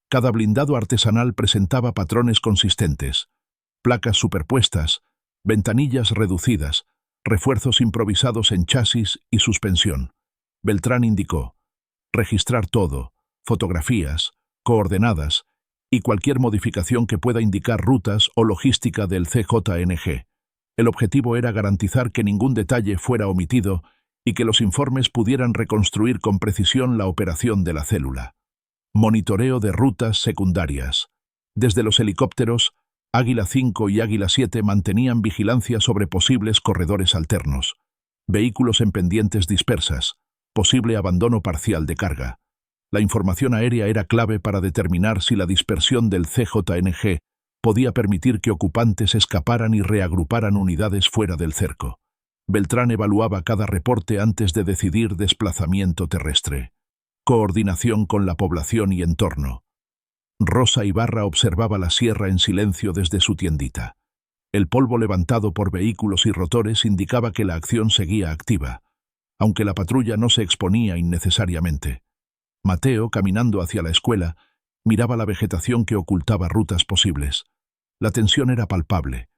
Cada blindado artesanal presentaba patrones consistentes, placas superpuestas, ventanillas reducidas, refuerzos improvisados en chasis y suspensión. Beltrán indicó: registrar todo, fotografías, coordenadas y cualquier modificación que pueda indicar rutas o logística del CJNG. El objetivo era garantizar que ningún detalle fuera omitido y que los informes pudieran reconstruir con precisión la operación de la célula. Monitoreo de rutas secundarias. Desde los helicópteros, Águila 5 y Águila 7 mantenían vigilancia sobre posibles corredores alternos, vehículos en pendientes dispersas, posible abandono parcial de carga. La información aérea era clave para determinar si la dispersión del CJNG podía permitir que ocupantes escaparan y reagruparan unidades fuera del cerco. Beltrán evaluaba cada reporte antes de decidir desplazamiento terrestre. Coordinación con la población y entorno. Rosa Ibarra observaba la sierra en silencio desde su tiendita. El polvo levantado por vehículos y rotores indicaba que la acción seguía activa, aunque la patrulla no se exponía innecesariamente. Mateo, caminando hacia la escuela, miraba la vegetación que ocultaba rutas posibles. La tensión era palpable.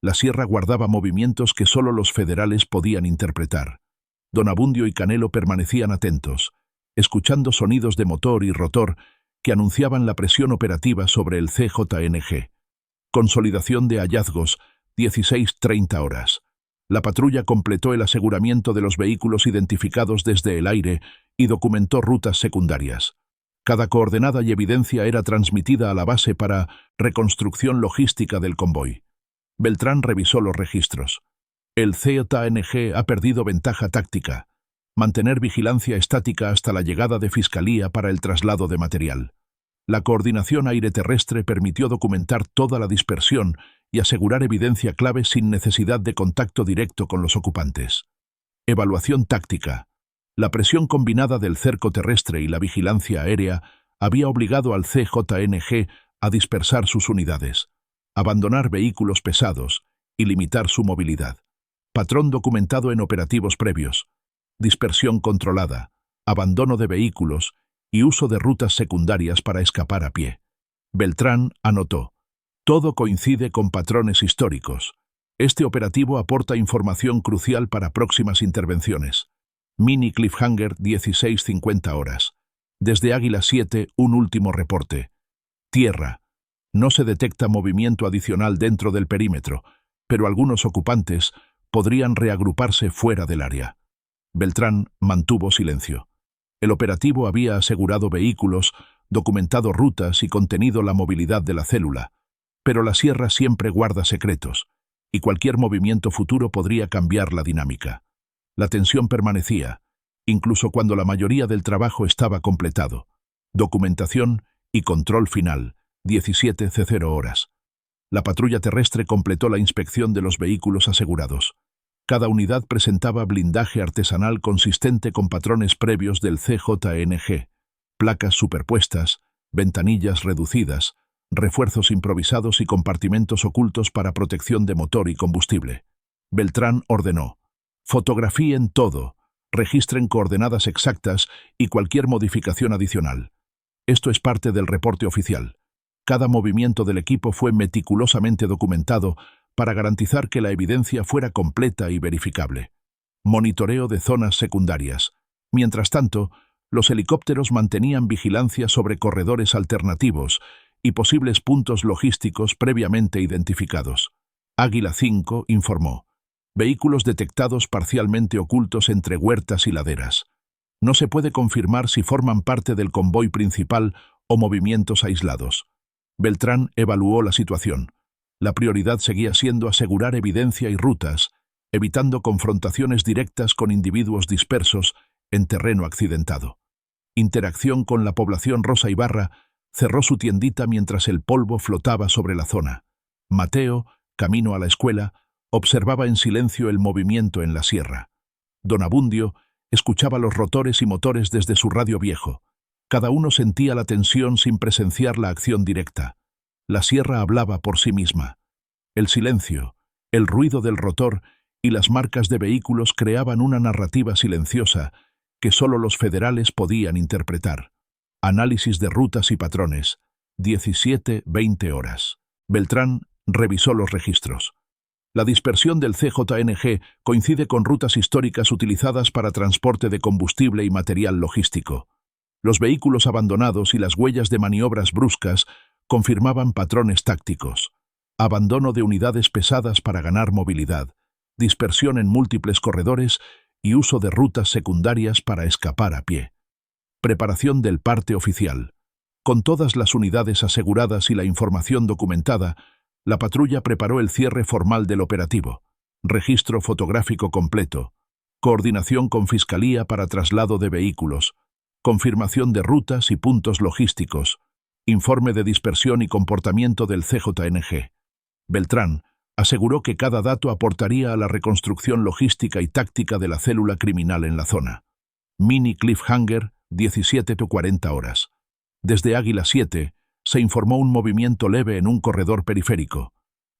La sierra guardaba movimientos que solo los federales podían interpretar. Don Abundio y Canelo permanecían atentos, escuchando sonidos de motor y rotor que anunciaban la presión operativa sobre el CJNG. Consolidación de hallazgos, 16:30 horas. La patrulla completó el aseguramiento de los vehículos identificados desde el aire y documentó rutas secundarias. Cada coordenada y evidencia era transmitida a la base para reconstrucción logística del convoy. Beltrán revisó los registros. El CJNG ha perdido ventaja táctica. Mantener vigilancia estática hasta la llegada de Fiscalía para el traslado de material. La coordinación aire-terrestre permitió documentar toda la dispersión y asegurar evidencia clave sin necesidad de contacto directo con los ocupantes. Evaluación táctica. La presión combinada del cerco terrestre y la vigilancia aérea había obligado al CJNG a dispersar sus unidades, abandonar vehículos pesados y limitar su movilidad. Patrón documentado en operativos previos. Dispersión controlada, abandono de vehículos y uso de rutas secundarias para escapar a pie. Beltrán anotó: todo coincide con patrones históricos. Este operativo aporta información crucial para próximas intervenciones. Mini Cliffhanger 16:50 horas. Desde Águila 7, un último reporte. Tierra. No se detecta movimiento adicional dentro del perímetro, pero algunos ocupantes podrían reagruparse fuera del área. Beltrán mantuvo silencio. El operativo había asegurado vehículos, documentado rutas y contenido la movilidad de la célula, pero la sierra siempre guarda secretos, y cualquier movimiento futuro podría cambiar la dinámica. La tensión permanecía, incluso cuando la mayoría del trabajo estaba completado. Documentación y control final, 17:00 horas. La patrulla terrestre completó la inspección de los vehículos asegurados. Cada unidad presentaba blindaje artesanal consistente con patrones previos del CJNG, placas superpuestas, ventanillas reducidas, refuerzos improvisados y compartimentos ocultos para protección de motor y combustible. Beltrán ordenó: fotografíen todo, registren coordenadas exactas y cualquier modificación adicional. Esto es parte del reporte oficial. Cada movimiento del equipo fue meticulosamente documentado para garantizar que la evidencia fuera completa y verificable. Monitoreo de zonas secundarias. Mientras tanto, los helicópteros mantenían vigilancia sobre corredores alternativos y posibles puntos logísticos previamente identificados. Águila 5 informó: vehículos detectados parcialmente ocultos entre huertas y laderas. No se puede confirmar si forman parte del convoy principal o movimientos aislados. Beltrán evaluó la situación. La prioridad seguía siendo asegurar evidencia y rutas, evitando confrontaciones directas con individuos dispersos en terreno accidentado. Interacción con la población. Rosa Ibarra cerró su tiendita mientras el polvo flotaba sobre la zona. Mateo, camino a la escuela, observaba en silencio el movimiento en la sierra. Don Abundio escuchaba los rotores y motores desde su radio viejo. Cada uno sentía la tensión sin presenciar la acción directa. La sierra hablaba por sí misma. El silencio, el ruido del rotor y las marcas de vehículos creaban una narrativa silenciosa que solo los federales podían interpretar. Análisis de rutas y patrones. 17:20 horas. Beltrán revisó los registros. La dispersión del CJNG coincide con rutas históricas utilizadas para transporte de combustible y material logístico. Los vehículos abandonados y las huellas de maniobras bruscas confirmaban patrones tácticos. Abandono de unidades pesadas para ganar movilidad, dispersión en múltiples corredores y uso de rutas secundarias para escapar a pie. Preparación del parte oficial. Con todas las unidades aseguradas y la información documentada, la patrulla preparó el cierre formal del operativo. Registro fotográfico completo. Coordinación con Fiscalía para traslado de vehículos. Confirmación de rutas y puntos logísticos. Informe de dispersión y comportamiento del CJNG. Beltrán aseguró que cada dato aportaría a la reconstrucción logística y táctica de la célula criminal en la zona. Mini Cliffhanger, 17:40 horas. Desde Águila 7, se informó un movimiento leve en un corredor periférico.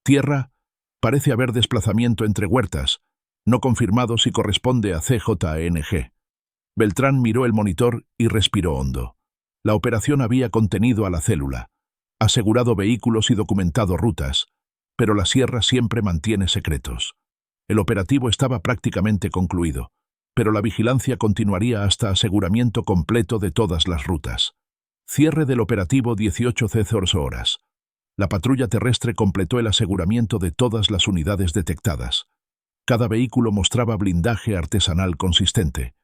Tierra, parece haber desplazamiento entre huertas, no confirmado si corresponde a CJNG. Beltrán miró el monitor y respiró hondo. La operación había contenido a la célula, asegurado vehículos y documentado rutas, pero la sierra siempre mantiene secretos. El operativo estaba prácticamente concluido, pero la vigilancia continuaría hasta aseguramiento completo de todas las rutas. Cierre del operativo 18:00 horas. La patrulla terrestre completó el aseguramiento de todas las unidades detectadas. Cada vehículo mostraba blindaje artesanal consistente,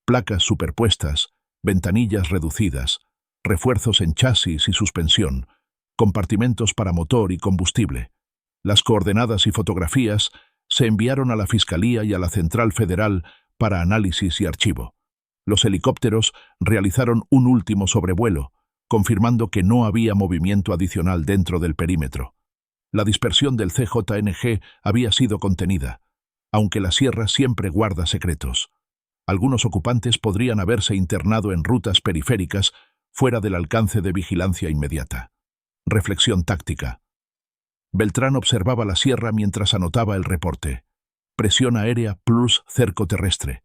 placas superpuestas, ventanillas reducidas, refuerzos en chasis y suspensión, compartimentos para motor y combustible. Las coordenadas y fotografías se enviaron a la Fiscalía y a la Central Federal para análisis y archivo. Los helicópteros realizaron un último sobrevuelo, confirmando que no había movimiento adicional dentro del perímetro. La dispersión del CJNG había sido contenida, aunque la sierra siempre guarda secretos. Algunos ocupantes podrían haberse internado en rutas periféricas fuera del alcance de vigilancia inmediata. Reflexión táctica. Beltrán observaba la sierra mientras anotaba el reporte. Presión aérea plus cerco terrestre.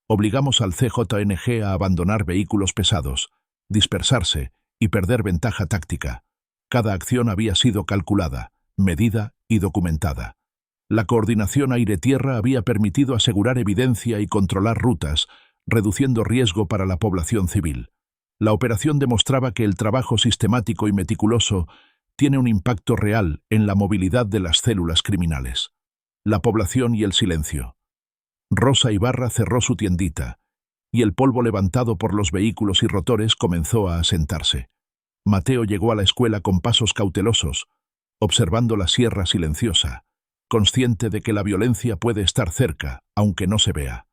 Obligamos al CJNG a abandonar vehículos pesados, dispersarse y perder ventaja táctica. Cada acción había sido calculada, medida y documentada. La coordinación aire-tierra había permitido asegurar evidencia y controlar rutas, reduciendo riesgo para la población civil. La operación demostraba que el trabajo sistemático y meticuloso tiene un impacto real en la movilidad de las células criminales. La población y el silencio. Rosa Ibarra cerró su tiendita, y el polvo levantado por los vehículos y rotores comenzó a asentarse. Mateo llegó a la escuela con pasos cautelosos, observando la sierra silenciosa, consciente de que la violencia puede estar cerca, aunque no se vea.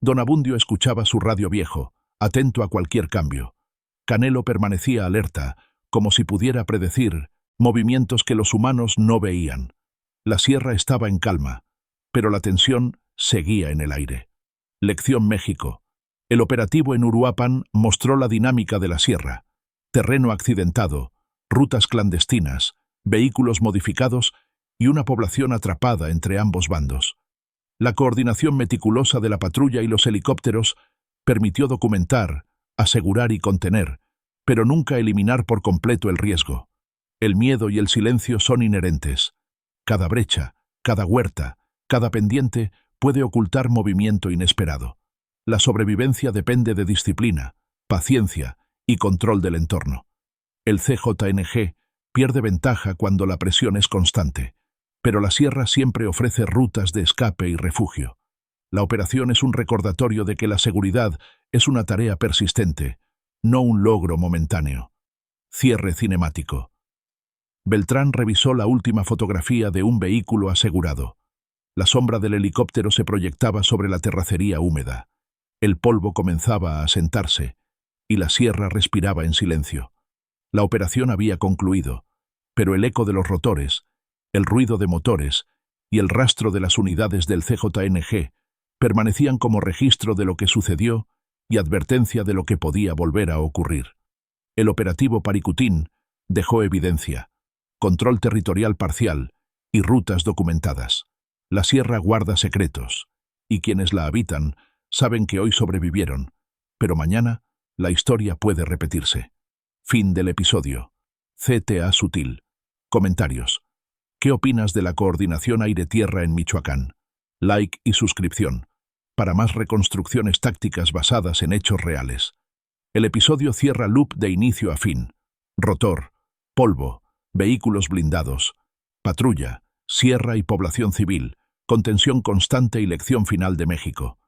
Don Abundio escuchaba su radio viejo, atento a cualquier cambio. Canelo permanecía alerta, como si pudiera predecir movimientos que los humanos no veían. La sierra estaba en calma, pero la tensión seguía en el aire. Lección México. El operativo en Uruapan mostró la dinámica de la sierra. Terreno accidentado, rutas clandestinas, vehículos modificados y una población atrapada entre ambos bandos. La coordinación meticulosa de la patrulla y los helicópteros permitió documentar, asegurar y contener, pero nunca eliminar por completo el riesgo. El miedo y el silencio son inherentes. Cada brecha, cada huerta, cada pendiente puede ocultar movimiento inesperado. La sobrevivencia depende de disciplina, paciencia y control del entorno. El CJNG pierde ventaja cuando la presión es constante, pero la sierra siempre ofrece rutas de escape y refugio. La operación es un recordatorio de que la seguridad es una tarea persistente, no un logro momentáneo. Cierre cinemático. Beltrán revisó la última fotografía de un vehículo asegurado. La sombra del helicóptero se proyectaba sobre la terracería húmeda. El polvo comenzaba a asentarse, y la sierra respiraba en silencio. La operación había concluido, pero el eco de los rotores, el ruido de motores y el rastro de las unidades del CJNG permanecían como registro de lo que sucedió y advertencia de lo que podía volver a ocurrir. El operativo Paricutín dejó evidencia, control territorial parcial y rutas documentadas. La sierra guarda secretos, y quienes la habitan saben que hoy sobrevivieron, pero mañana la historia puede repetirse. Fin del episodio. CTA Sutil. Comentarios. ¿Qué opinas de la coordinación aire-tierra en Michoacán? Like y suscripción. Para más reconstrucciones tácticas basadas en hechos reales. El episodio cierra loop de inicio a fin. Rotor, polvo, vehículos blindados, patrulla, sierra y población civil, contención constante y lección final de México.